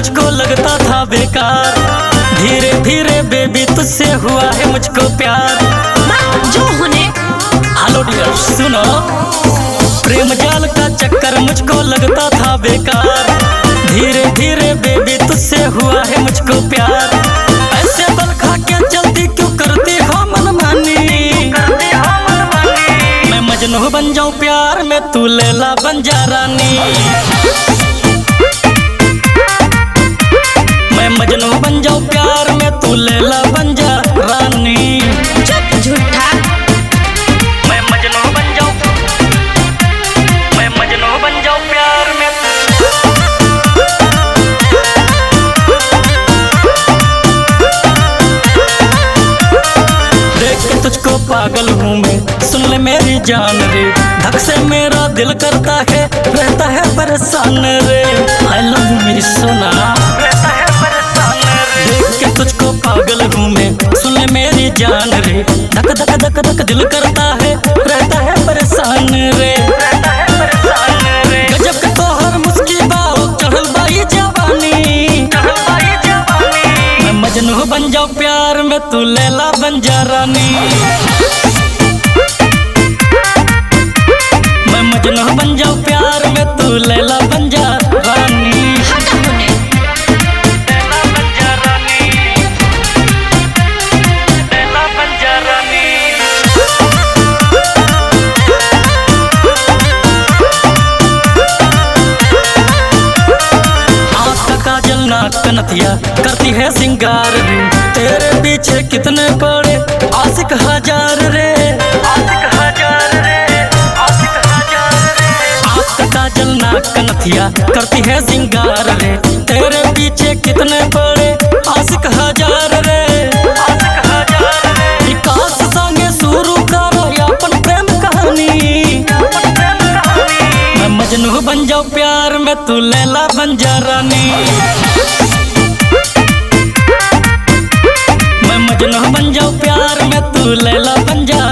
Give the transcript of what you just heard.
मुझको लगता था बेकार, धीरे धीरे बेबी तुझसे हुआ है मुझको प्यार। जो होने हेलो डियर सुनो, प्रेम जाल का चक्कर मुझको लगता था बेकार, धीरे धीरे बेबी तुझसे हुआ है मुझको प्यार। ऐसे बल खा के जल्दी क्यों करती हो मनमानी, मैं मजनू बन जाऊं प्यार में तू लैला बन जा रानी। मैं मजनू बन जाऊं प्यार में तू लैला बन जा रानी। चुप झूठा। मैं मजनू बन जाऊं प्यार में। देख के तुझको पागल हूँ मैं, सुन ले मेरी जान रे, धक से मेरा दिल करता है रहता है परेशान रे। आई लव यू मेरी सोना, रहता है परेशान रे। देख के तुझको पागल हूँ मैं, सुन ले मेरी जान रे, धक धक धक धक दिल करता है रहता है परेशान रे, रहता है परेशान रे। गजब के तोहर मुस्की बाओ चढ़ल बाई जवानी, मैं मजनू बन जाऊं प्यार में तू लैला बन जा रानी। मैं मजनू बन जाऊं प्यार में तू लैला बन जा रानी। हटा होने। लैला बन जा रानी, लैला बन जा रानी। आँख का काजल नाक का नथिया करती है सिंगार रे, तेरे पीछे कितने पड़े आशिक हजार रे, आशिक हजार रे, आशिक हजार रे। आँख का काजल नाक का नथिया करती है सिंगार रे, तेरे पीछे कितने पड़े आशिक हजार रे, आशिक हजार रे। विकास संगे शुरू करो अपन प्रेम कहानी, मैं मजनू बन जाऊं प्यार में तू लैला बन जा रानी। मैं मजनू बन जाऊं प्यार में तू लैला बन जा